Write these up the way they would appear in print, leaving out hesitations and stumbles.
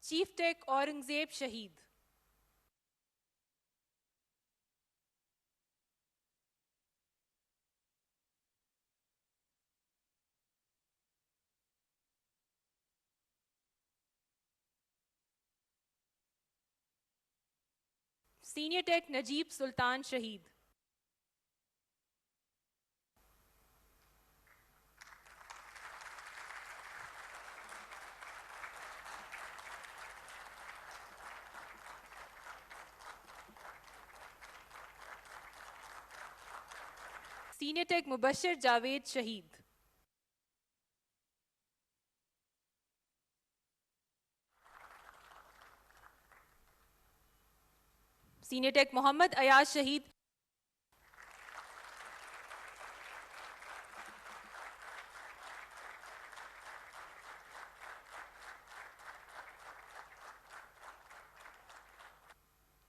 Chief Tech 𝗟𝗶𝘃𝗲. Senior Tech Najib Sultan Shaheed. Senior Tech Mubashir Javed Shaheed. Senior Tech Mohammad Ayaz Shaheed.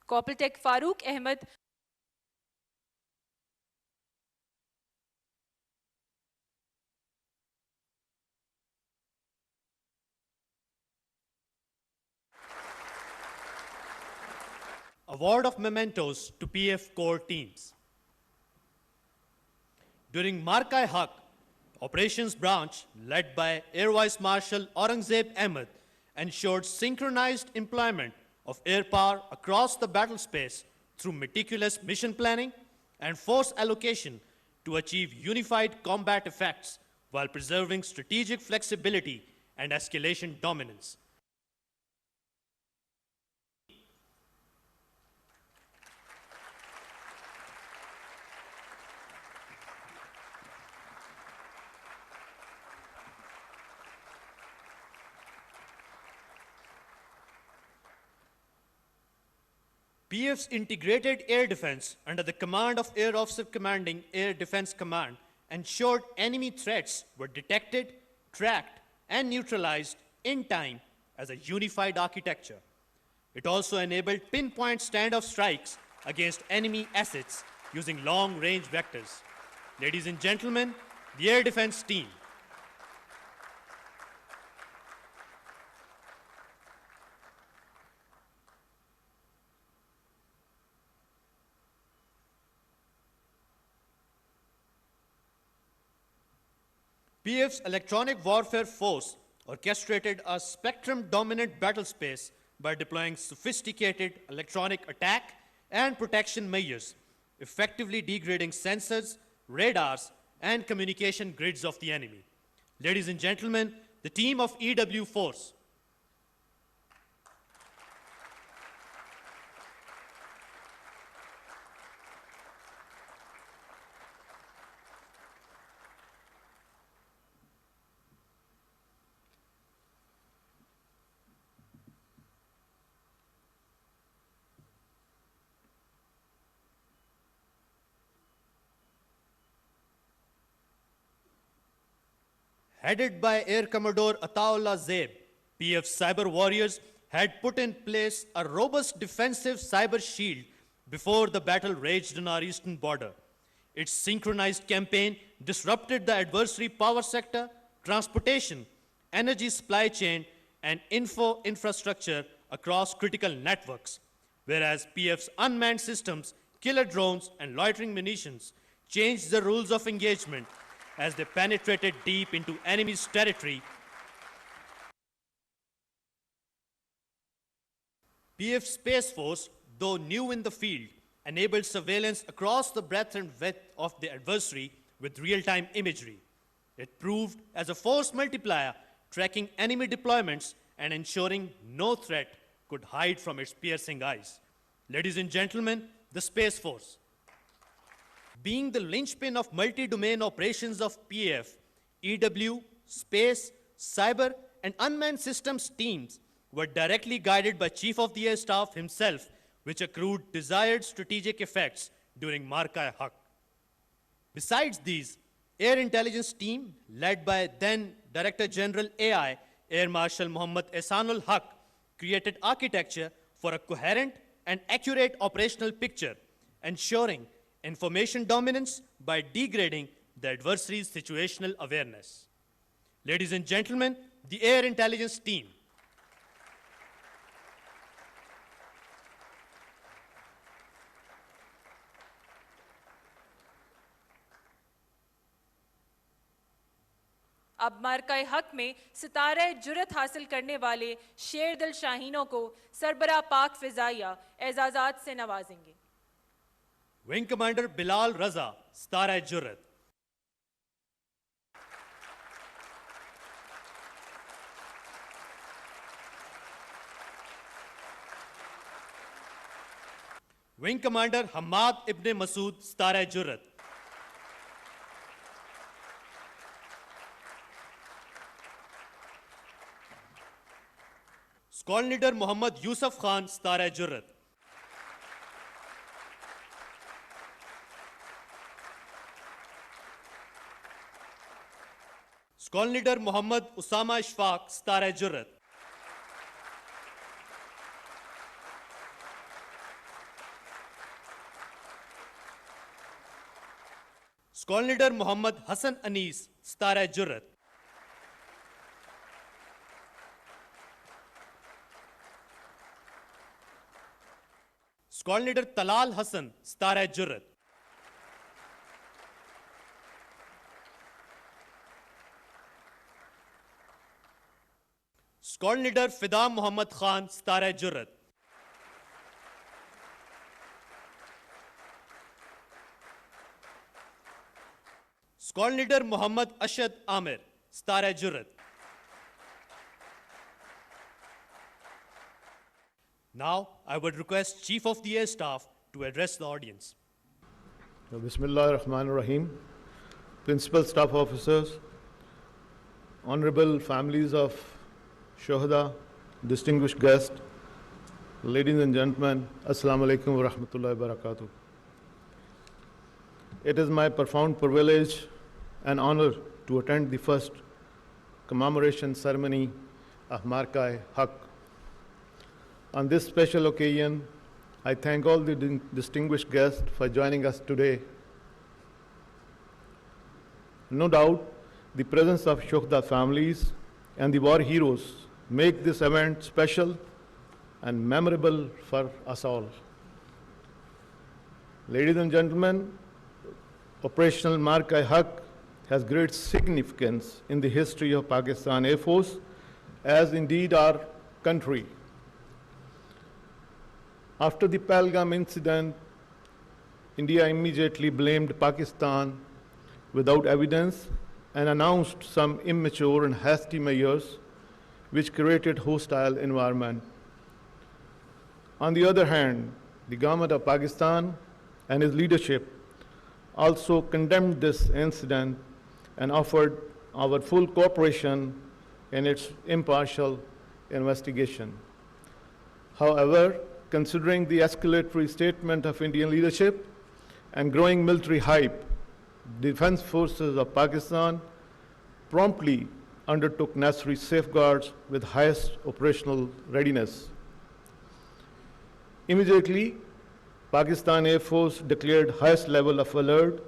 Corporal Tech Farooq Ahmed. Award of mementos to PF core teams. During Marka Operations Branch, led by Air Vice Marshal 𝗟𝗶𝘃𝗲, ensured synchronized employment of air power across the battle space through meticulous mission planning and force allocation to achieve unified combat effects while preserving strategic flexibility and escalation dominance. PF's integrated air defense under the command of Air Officer Commanding Air Defense Command ensured enemy threats were detected, tracked, and neutralized in time as a unified architecture. It also enabled pinpoint standoff strikes against enemy assets using long-range vectors. Ladies and gentlemen, the Air Defense Team. PF's electronic warfare force orchestrated a spectrum-dominant battle space by deploying sophisticated electronic attack and protection measures, effectively degrading sensors, radars, and communication grids of the enemy. Ladies and gentlemen, the team of EW Force. Headed by Air Commodore 𝗟𝗶𝘃𝗲, PF cyber warriors had put in place a robust defensive cyber shield before the battle raged on our eastern border. Its synchronized campaign disrupted the adversary power sector, transportation, energy supply chain, and info infrastructure across critical networks, whereas PF's unmanned systems, killer drones, and loitering munitions changed the rules of engagement as they penetrated deep into enemy's territory. PF Space Force, though new in the field, enabled surveillance across the breadth and width of the adversary with real-time imagery. It proved as a force multiplier, tracking enemy deployments and ensuring no threat could hide from its piercing eyes. Ladies and gentlemen, the Space Force. Being the linchpin of multi-domain operations of PF, EW, Space, Cyber, and Unmanned Systems teams were directly guided by Chief of the Air Staff himself, which accrued desired strategic effects during Marka. Besides these, Air Intelligence Team, led by then Director General AI, Air Marshal Muhammad Ehsanul Haq, created architecture for a coherent and accurate operational picture, ensuring information dominance by degrading the adversary's situational awareness. Ladies and gentlemen, the Air Intelligence Team. अब मार्का हक में सितारे जुरत हासिल करने वाले शेर दिल शाहीनों को सरबराह पाक फिजाइया एजाजात से नवाजेंगे। Wing Commander Bilal Raza, 𝗟𝗶𝘃𝗲. Wing Commander Hamad Ibn Masood, 𝗟𝗃𝘃𝗲. Squadron Leader Muhammad Yusuf Khan, 𝗟𝗃𝘃𝗲. Squadron Leader Muhammad Usama Ishfaq, 𝗟𝗃𝘃𝗲. Squadron Leader Muhammad Hassan Anis, 𝗟𝗃𝘃𝗲. Squadron Leader Talal Hassan, 𝗟𝗃𝘃𝗲. Squadron Leader Fida Muhammad Khan, 𝗟𝗃𝘃𝗲. Squadron Leader Muhammad Ashad Amir, 𝗟𝗃𝘃𝗲. Now, I would request Chief of the Air Staff to address the audience. Bismillah ar-Rahman ar-Rahim. Principal Staff Officers, Honorable families of Shuhada, distinguished guests, ladies and gentlemen, Assalamu alaikum wa rahmatullahi wa barakatuh. It is my profound privilege and honor to attend the first commemoration ceremony of Marka Haq. On this special occasion, I thank all the distinguished guests for joining us today. No doubt, the presence of Shuhada families and the war heroes make this event special and memorable for us all. Ladies and gentlemen, Operational Marka Haq has great significance in the history of Pakistan Air Force, as indeed our country. After the Pahalgam incident, India immediately blamed Pakistan without evidence and announced some immature and hasty measures which created hostile environment. On the other hand, the government of Pakistan and its leadership also condemned this incident and offered our full cooperation in its impartial investigation. However, considering the escalatory statement of Indian leadership and growing military hype, the defense forces of Pakistan promptly undertook necessary safeguards with highest operational readiness. Immediately, Pakistan Air Force declared highest level of alert,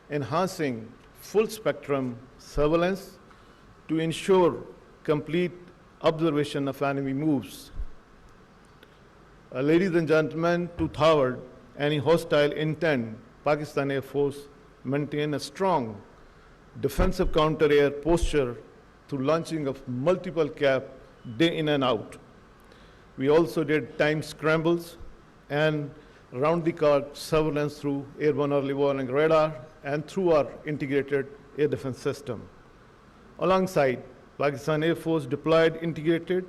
enhancing full spectrum surveillance to ensure complete observation of enemy moves. Ladies and gentlemen, to thwart any hostile intent, Pakistan Air Force maintained a strong defensive counter-air posture through launching of multiple CAP day in and out. We also did time scrambles and round-the-clock surveillance through airborne early warning radar and through our integrated air defense system. Alongside, Pakistan Air Force deployed, integrated,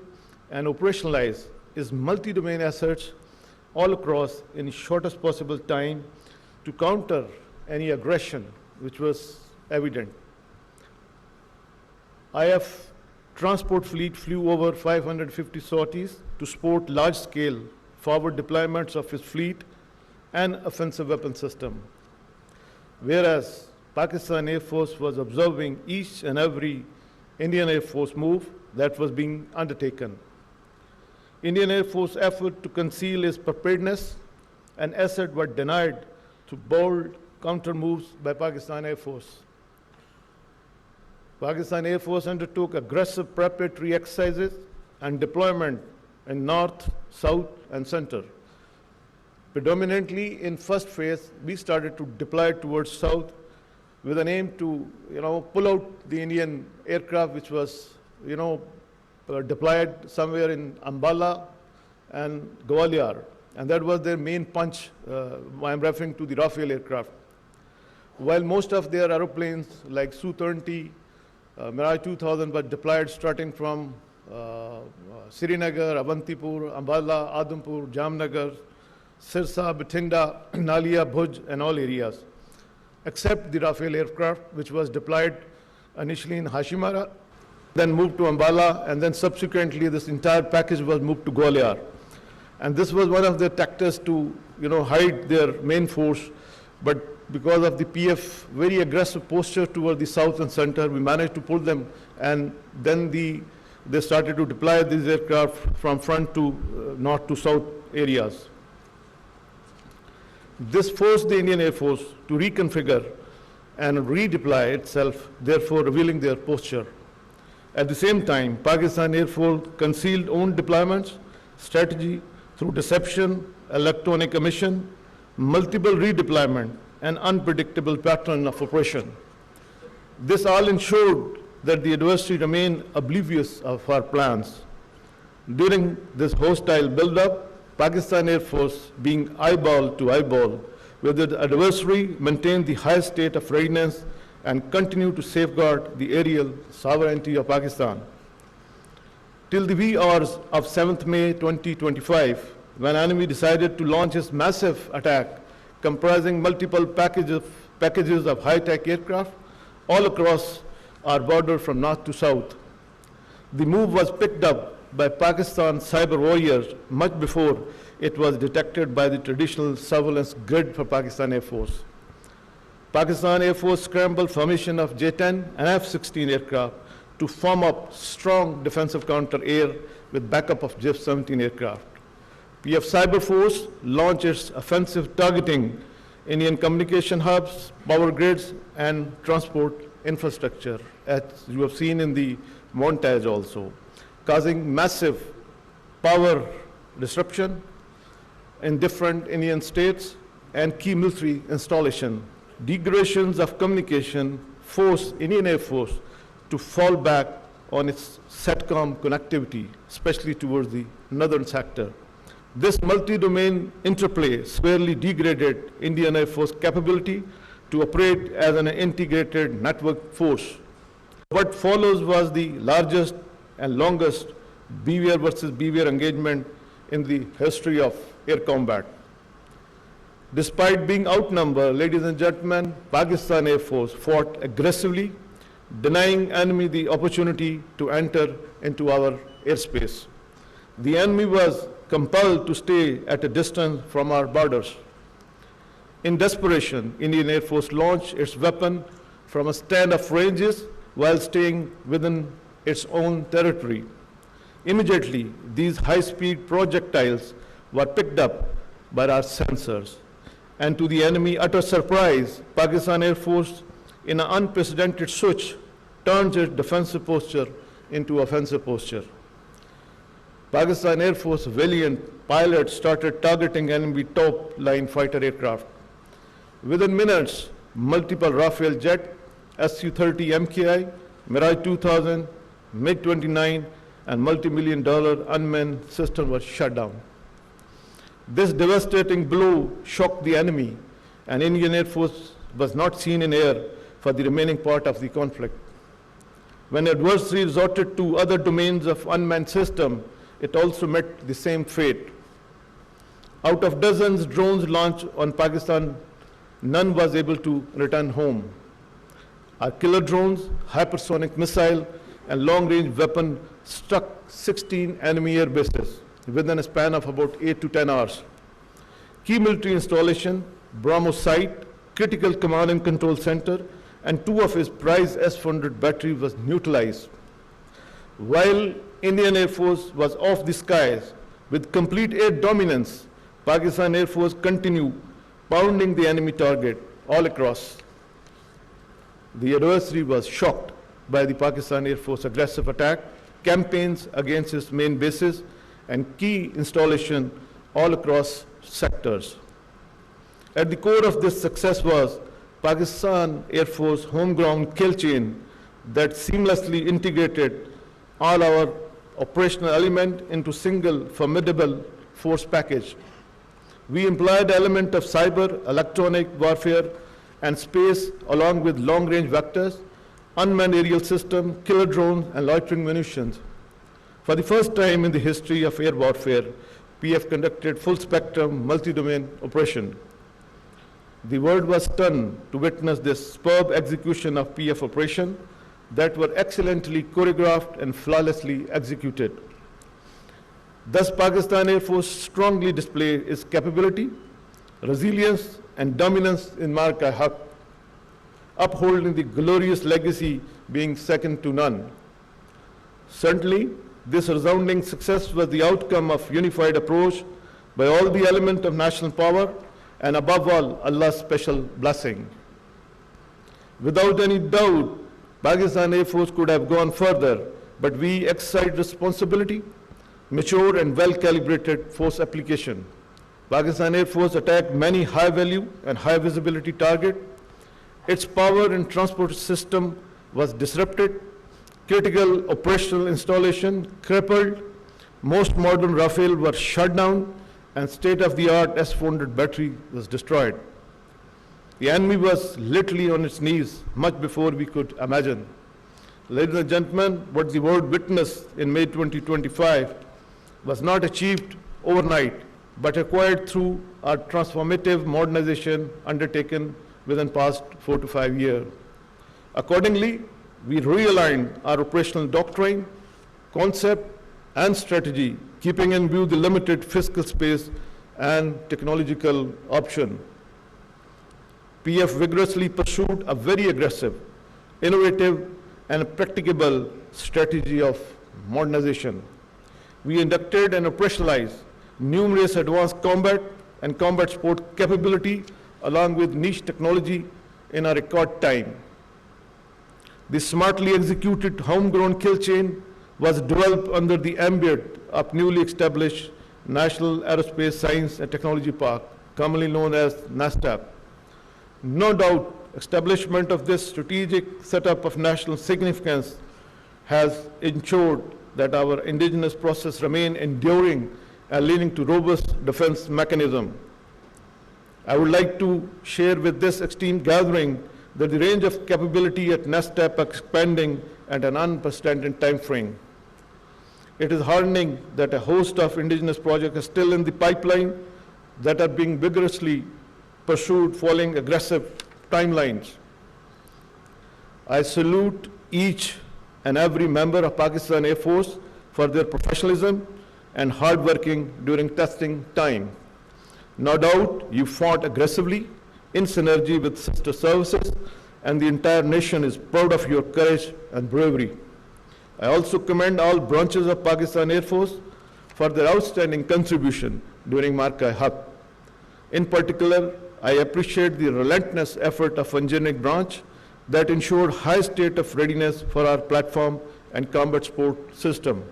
and operationalized its multi-domain assets all across in shortest possible time to counter any aggression which was evident. IF transport fleet flew over 550 sorties to support large-scale forward deployments of its fleet and offensive weapon system, whereas Pakistan Air Force was observing each and every Indian Air Force move that was being undertaken. Indian Air Force effort to conceal its preparedness and asset were denied through bold counter moves by Pakistan Air Force. Pakistan Air Force undertook aggressive preparatory exercises and deployment in north, south, and center. Predominantly in first phase, we started to deploy towards south with an aim to, pull out the Indian aircraft which was, deployed somewhere in Ambala and Gwalior. And that was their main punch. I'm referring to the Rafale aircraft. While most of their aeroplanes like Su-30, Mirage 2000 were deployed starting from Srinagar, Avantipur, Ambala, Adampur, Jamnagar, Sirsa, Bathinda, Nalia, Bhuj, and all areas, except the Rafale aircraft, which was deployed initially in Hashimara, then moved to Ambala, and then subsequently this entire package was moved to Gwalior. And this was one of their tactics to, hide their main force. But because of the PF very aggressive posture toward the south and center, we managed to pull them, and then they started to deploy these aircraft from front to north to south areas. This forced the Indian Air Force to reconfigure and redeploy itself, therefore revealing their posture. At the same time, Pakistan Air Force concealed own deployments, strategy through deception, electronic emission, multiple redeployment, and unpredictable pattern of operation. This all ensured that the adversary remained oblivious of our plans. During this hostile buildup, Pakistan Air Force, being eyeball to eyeball with the adversary, maintained the highest state of readiness and continued to safeguard the aerial sovereignty of Pakistan. Till the wee hours of 7th May 2025, when enemy decided to launch its massive attack comprising multiple packages of high-tech aircraft all across our border from north to south. The move was picked up by Pakistan's cyber warriors much before it was detected by the traditional surveillance grid for Pakistan Air Force. Pakistan Air Force scrambled formation of J-10 and F-16 aircraft to form up strong defensive counter-air with backup of J-17 aircraft. PF Cyber Force launched its offensive targeting Indian communication hubs, power grids, and transport infrastructure, as you have seen in the montage also, causing massive power disruption in different Indian states and key military installation. Degradations of communication forced Indian Air Force to fall back on its SATCOM connectivity, especially towards the northern sector. This multi-domain interplay severely degraded Indian Air Force capability to operate as an integrated network force. What follows was the largest and longest BVR versus BVR engagement in the history of air combat. Despite being outnumbered, ladies and gentlemen, Pakistan Air Force fought aggressively, denying enemy the opportunity to enter into our airspace. The enemy was compelled to stay at a distance from our borders. In desperation, Indian Air Force launched its weapon from a stand of ranges while staying within its own territory. Immediately, these high-speed projectiles were picked up by our sensors. And to the enemy utter surprise, Pakistan Air Force, in an unprecedented switch, turned its defensive posture into offensive posture. Pakistan Air Force valiant pilots started targeting enemy top-line fighter aircraft. Within minutes, multiple Rafale jet, Su-30 MKI, Mirage 2000, MiG-29, and multi-million-dollar unmanned system were shut down. This devastating blow shocked the enemy, and Indian Air Force was not seen in air for the remaining part of the conflict. When adversary resorted to other domains of unmanned system, it also met the same fate. Out of dozens drones launched on Pakistan, none was able to return home. Our killer drones, hypersonic missile, and long-range weapon struck 16 enemy air bases within a span of about 8 to 10 hours. Key military installation, BrahMos site, critical command and control center, and 2 of its prize S-400 batteries was neutralized. While Indian Air Force was off the skies with complete air dominance, Pakistan Air Force continued pounding the enemy target all across. The adversary was shocked by the Pakistan Air Force aggressive attack, campaigns against its main bases, and key installation all across sectors. At the core of this success was Pakistan Air Force homegrown kill chain that seamlessly integrated all our operational element into single formidable force package. We employed the element of cyber, electronic warfare, and space along with long-range vectors, unmanned aerial system, killer drones, and loitering munitions. For the first time in the history of air warfare, PF conducted full-spectrum, multi-domain operation. The world was stunned to witness this superb execution of PF operation that were excellently choreographed and flawlessly executed. Thus, Pakistan Air Force strongly displayed its capability, resilience, and dominance in Marka, upholding the glorious legacy being second to none. Certainly, this resounding success was the outcome of unified approach by all the elements of national power and above all, Allah's special blessing. Without any doubt, Pakistan Air Force could have gone further, but we exercised responsibility, mature and well-calibrated force application. Pakistan Air Force attacked many high-value and high-visibility targets. Its power and transport system was disrupted, critical operational installation crippled, most modern Rafale were shut down, and state-of-the-art S-400 battery was destroyed. The enemy was literally on its knees much before we could imagine. Ladies and gentlemen, what the world witnessed in May 2025 was not achieved overnight, but acquired through our transformative modernization undertaken within past 4 to 5 years. Accordingly, we realigned our operational doctrine, concept, and strategy, keeping in view the limited fiscal space and technological option. PF vigorously pursued a very aggressive, innovative, and practicable strategy of modernization. We inducted and operationalized numerous advanced combat and combat support capability along with niche technology in a record time. The smartly executed homegrown kill chain was developed under the ambit of newly established National Aerospace Science and Technology Park, commonly known as NASTAP. No doubt, establishment of this strategic setup of national significance has ensured that our indigenous process remain enduring and leading to robust defense mechanism. I would like to share with this esteemed gathering that the range of capability at NASTAP expanding at an unprecedented time frame. It is heartening that a host of indigenous projects are still in the pipeline that are being vigorously pursued following aggressive timelines. I salute each and every member of Pakistan Air Force for their professionalism and hard working during testing time. No doubt you fought aggressively in synergy with sister services, and the entire nation is proud of your courage and bravery. I also commend all branches of Pakistan Air Force for their outstanding contribution during Marka Haq. In particular, I appreciate the relentless effort of engineering branch that ensured high state of readiness for our platform and combat support system.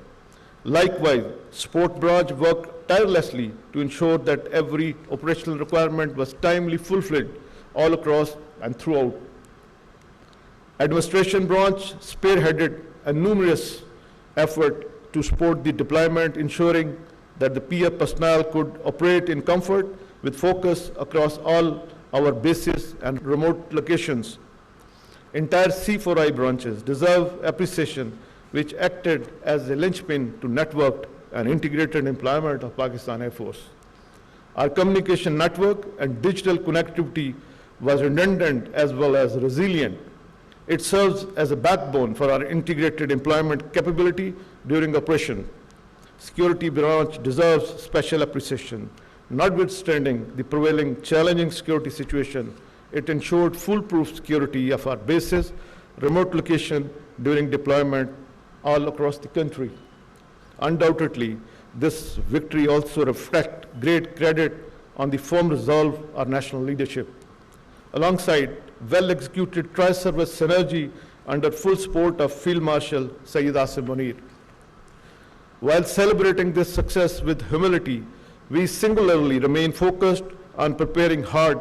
Likewise, support branch worked tirelessly to ensure that every operational requirement was timely fulfilled all across and throughout. Administration branch spearheaded a numerous effort to support the deployment, ensuring that the PF personnel could operate in comfort with focus across all our bases and remote locations. Entire C4I branches deserve appreciation, which acted as a linchpin to networked and integrated employment of Pakistan Air Force. Our communication network and digital connectivity was redundant as well as resilient. It serves as a backbone for our integrated employment capability during operation. Security branch deserves special appreciation. Notwithstanding the prevailing challenging security situation, it ensured foolproof security of our bases, remote location during deployment all across the country. Undoubtedly, this victory also reflects great credit on the firm resolve of our national leadership. Alongside well-executed tri-service synergy under full support of Field Marshal 𝗟𝗶𝘃𝗲. While celebrating this success with humility, we singularly remain focused on preparing hard